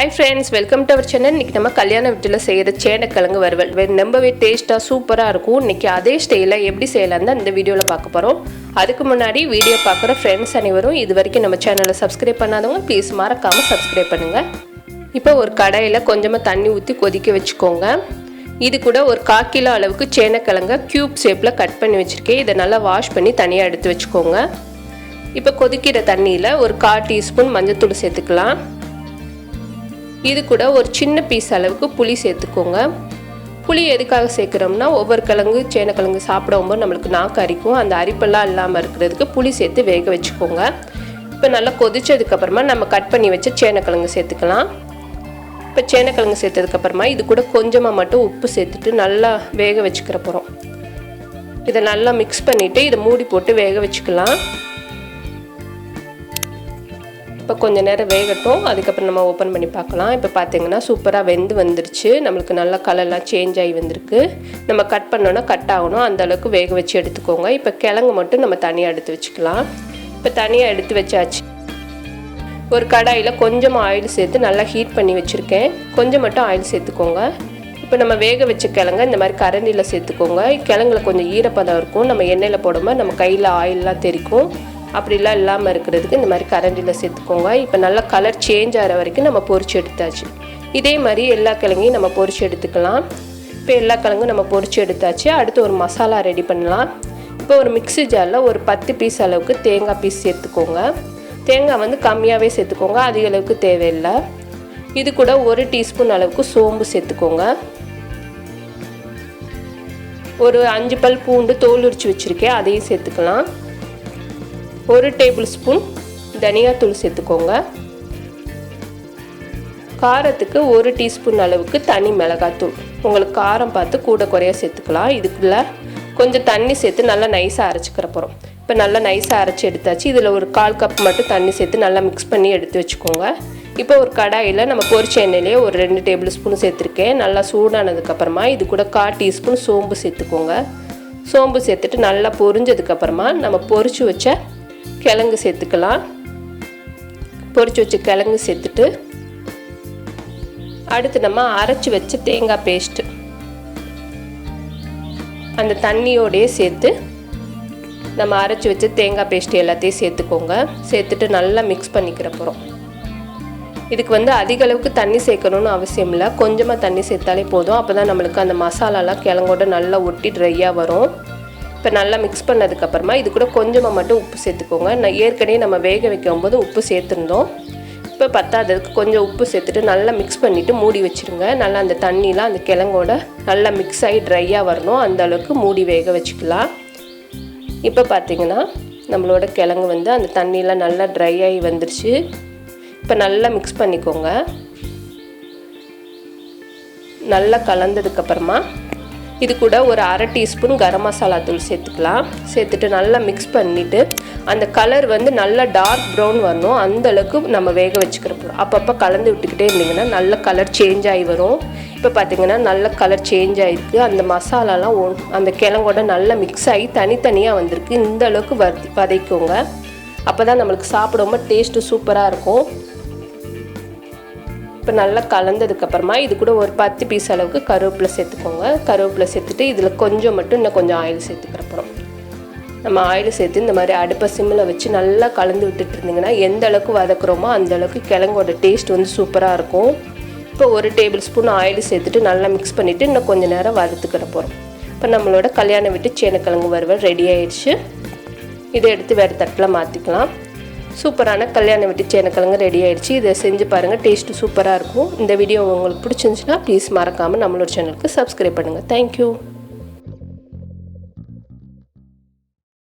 Hi friends, welcome to our channel. இன்னைக்கு நம்ம கல்யாண வீட்ல செய்யற சேனக்கிழங்கு வறுவல் ரொம்பவே டேஸ்டா சூப்பரா இருக்கும். இன்னைக்கு அதே ஸ்டைல்ல எப்படி செய்யலாம்னு இந்த வீடியோல பார்க்க போறோம். அதுக்கு முன்னாடி வீடியோ பார்க்குற फ्रेंड्स அனைவரும் இதுவரைக்கும் நம்ம சேனலை சப்ஸ்கிரைப் பண்ணாதவங்க ப்ளீஸ் மறக்காம சப்ஸ்கிரைப் பண்ணுங்க. இப்போ ஒரு கடாயில கொஞ்சமா தண்ணி ஊத்தி கொதிக்க வெச்சுக்கோங்க. இது கூட ஒரு 1/4 கிலோ அளவுக்கு சேனக்கிழங்க கியூப் ஷேப்ல கட் பண்ணி வச்சிருக்கேன். இத நல்லா வாஷ் பண்ணி தனியா எடுத்து வெச்சுக்கோங்க. இப்போ கொதிக்கிற தண்ணியில ஒரு 1/4 டீஸ்பூன் மஞ்சள் தூள் சேர்த்துக்கலாம். இது கூட ஒரு சின்ன பீஸ் அளவுக்கு புளி சேர்த்துக்கோங்க. புளி எதுக்காக சேர்க்குறோம்னா ஒவ்வொரு கிழங்கு சேனக்கிழங்கு சாப்பிடும்போது நம்மளுக்கு நாக்கு அரிக்கும். அந்த அரிப்பெல்லாம் இல்லாமல் இருக்கிறதுக்கு புளி சேர்த்து வேக வச்சுக்கோங்க. இப்போ நல்லா கொதிச்சதுக்கப்புறமா நம்ம கட் பண்ணி வச்ச சேனக்கிழங்கு சேர்த்துக்கலாம். இப்போ சேனக்கிழங்கு சேர்த்ததுக்கப்புறமா இது கூட கொஞ்சமாக மட்டும் உப்பு சேர்த்துட்டு நல்லா வேக வச்சுக்கிற போகிறோம். இதை நல்லா மிக்ஸ் பண்ணிவிட்டு இதை மூடி போட்டு வேக வச்சுக்கலாம். இப்போ கொஞ்ச நேரம் வேகட்டும். அதுக்கப்புறம் நம்ம ஓப்பன் பண்ணி பார்க்கலாம். இப்போ பார்த்தீங்கன்னா சூப்பராக வெந்து வந்துருச்சு. நம்மளுக்கு நல்லா கலர்லாம் சேஞ்ச் ஆகி வந்திருக்கு. நம்ம கட் பண்ணோன்னா கட் ஆகணும், அந்த அளவுக்கு வேக வச்சு எடுத்துக்கோங்க. இப்போ கிழங்கு மட்டும் நம்ம தனியாக எடுத்து வச்சுக்கலாம். இப்போ தனியாக எடுத்து வச்சாச்சு. ஒரு கடாயில் கொஞ்சமாக ஆயில் சேர்த்து நல்லா ஹீட் பண்ணி வச்சுருக்கேன். கொஞ்சம் மட்டும் ஆயில் சேர்த்துக்கோங்க. இப்போ நம்ம வேக வச்ச கிழங்க இந்த மாதிரி கரண்டியில் சேர்த்துக்கோங்க. கிழங்குல கொஞ்சம் ஈரப்பதம் இருக்கும். நம்ம எண்ணெயில் போடும்போது நம்ம கையில் ஆயிலெலாம் தெரிக்கும். அப்படிலாம் இல்லாமல் இருக்கிறதுக்கு இந்த மாதிரி கரண்டியில் சேர்த்துக்கோங்க. இப்போ நல்லா கலர் சேஞ்ச் ஆகிற வரைக்கும் நம்ம பொரிச்சு எடுத்தாச்சு. இதே மாதிரி எல்லா கிழங்கையும் நம்ம பொரிச்சு எடுத்துக்கலாம். இப்போ எல்லா கிழங்கும் நம்ம பொரிச்சு எடுத்தாச்சு. அடுத்து ஒரு மசாலா ரெடி பண்ணலாம். இப்போ ஒரு மிக்ஸி ஜாரில் ஒரு 10 பீஸ் அளவுக்கு தேங்காய் பீஸ் சேர்த்துக்கோங்க. தேங்காய் வந்து கம்மியாகவே சேர்த்துக்கோங்க, அதிக அளவுக்கு தேவையில்லை. இது கூட 1 டீஸ்பூன் அளவுக்கு சோம்பு சேர்த்துக்கோங்க. ஒரு 5 பல் பூண்டு தோல் உரிச்சு வச்சுருக்கேன், அதையும் சேர்த்துக்கலாம். 1 டேபிள் ஸ்பூன் தனியாத்தூள் சேர்த்துக்கோங்க. காரத்துக்கு 1 டீஸ்பூன் அளவுக்கு தனி மிளகாத்தூள். உங்களுக்கு காரம் பார்த்து கூட குறைய சேர்த்துக்கலாம். இதுக்குள்ள கொஞ்சம் தண்ணி சேர்த்து நல்லா நைஸாக அரைச்சிக்கிற போகிறோம். இப்போ நல்லா நைஸாக அரைச்சி எடுத்தாச்சு. இதில் ஒரு 1/4 கப் மட்டும் தண்ணி சேர்த்து நல்லா மிக்ஸ் பண்ணி எடுத்து வச்சுக்கோங்க. இப்போ ஒரு கடாயில் நம்ம பொரிச்ச எண்ணெயிலே ஒரு 2 டேபிள் ஸ்பூன் சேர்த்துருக்கேன். நல்லா சூடானதுக்கப்புறமா இது கூட 1/4 டீஸ்பூன் சோம்பு சேர்த்துக்கோங்க. சோம்பு சேர்த்துட்டு நல்லா பொரிஞ்சதுக்கப்புறமா நம்ம பொரிச்சு வச்ச கிழங்கு சேர்த்துக்கலாம். பொரிச்சு வச்ச கிழங்கு சேர்த்துட்டு அடுத்து நம்ம அரைச்சி வச்ச தேங்காய் பேஸ்ட்டு அந்த தண்ணியோடையே சேர்த்து நம்ம அரைச்சி வச்ச தேங்காய் பேஸ்ட்டு எல்லாத்தையும் சேர்த்துக்கோங்க. சேர்த்துட்டு நல்லா மிக்ஸ் பண்ணிக்கிற போகிறோம். இதுக்கு வந்து அதிக அளவுக்கு தண்ணி சேர்க்கணும்னு அவசியம் இல்லை. கொஞ்சமாக தண்ணி சேர்த்தாலே போதும். அப்போ தான் நம்மளுக்கு அந்த மசாலாலாம் கிழங்கோட நல்லா ஒட்டி ட்ரையாக வரும். இப்போ நல்லா மிக்ஸ் பண்ணதுக்கப்புறமா இது கூட கொஞ்சமாக மட்டும் உப்பு சேர்த்துக்கோங்க. நான் ஏற்கனவே நம்ம வேக வைக்கும்போது உப்பு சேர்த்துருந்தோம். இப்போ பத்தாததுக்கு கொஞ்சம் உப்பு சேர்த்துட்டு நல்லா மிக்ஸ் பண்ணிவிட்டு மூடி வச்சுருங்க. நல்லா அந்த தண்ணிலாம் அந்த கிழங்கோட நல்லா மிக்ஸ் ஆகி ட்ரையாக வரணும், அந்த அளவுக்கு மூடி வேக வச்சுக்கலாம். இப்போ பார்த்திங்கன்னா நம்மளோட கிழங்கு வந்து அந்த தண்ணியெலாம் நல்லா ட்ரை ஆகி வந்துருச்சு. இப்போ நல்லா மிக்ஸ் பண்ணிக்கோங்க. நல்லா கலந்ததுக்கப்புறமா இது கூட ஒரு 1/2 டீஸ்பூன் கரம் மசாலா தூள் சேர்த்துக்கலாம். சேர்த்துட்டு நல்லா மிக்ஸ் பண்ணிவிட்டு அந்த கலர் வந்து நல்லா டார்க் ப்ரௌன் வரணும், அந்த அளவுக்கு நம்ம வேக வச்சுக்கிற போகிறோம். அப்பப்போ கலந்து விட்டுக்கிட்டே இருந்திங்கன்னா நல்ல கலர் சேஞ்ச் ஆகி வரும். இப்போ பார்த்திங்கன்னா நல்ல கலர் சேஞ்ச் ஆகிருக்கு. அந்த மசாலாலாம் அந்த கிழங்கோட நல்லா மிக்ஸ் ஆகி தனித்தனியாக வந்திருக்கு. இந்த அளவுக்கு வதக்கிக்கோங்க. அப்போ தான் நம்மளுக்கு சாப்பிடும்போது டேஸ்ட்டு சூப்பராக இருக்கும். இப்போ நல்லா கலந்ததுக்கப்புறமா இது கூட ஒரு 10 பீஸ் அளவுக்கு கருவேப்பிலை சேர்த்துக்கோங்க. கருவேப்பிலை சேர்த்துட்டு இதில் கொஞ்சம் மட்டும் இன்னும் கொஞ்சம் ஆயில் சேர்த்துக்கிற போகிறோம். நம்ம ஆயில் சேர்த்து இந்த மாதிரி அடுப்பை சிம்மில் வச்சு நல்லா கலந்து விட்டுட்டு இருந்திங்கன்னா எந்த அளவுக்கு வதக்குறோமோ அந்த அளவுக்கு கிழங்கோட டேஸ்ட் வந்து சூப்பராக இருக்கும். இப்போ 1 டேபிள் ஸ்பூன் ஆயில் சேர்த்துட்டு நல்லா மிக்ஸ் பண்ணிவிட்டு இன்னும் கொஞ்சம் நேரம் வறுத்துக்கிற போகிறோம். இப்போ நம்மளோட கல்யாண வீட்டு சேனக்கிழங்கு வறுவல் ரெடி ஆயிடுச்சு. இதை எடுத்து வேறு தட்டில் மாற்றிக்கலாம். சூப்பரான கல்யாண வீட்டு சேனக்கிழங்கு ரெடி ஆயிடுச்சு. இதை செஞ்சு பாருங்கள், டேஸ்ட்டு சூப்பராக இருக்கும். இந்த வீடியோ உங்களுக்கு பிடிச்சிருந்துச்சுன்னா ப்ளீஸ் மறக்காமல் நம்மளோட சேனலுக்கு சப்ஸ்கிரைப் பண்ணுங்கள். தேங்க்யூ.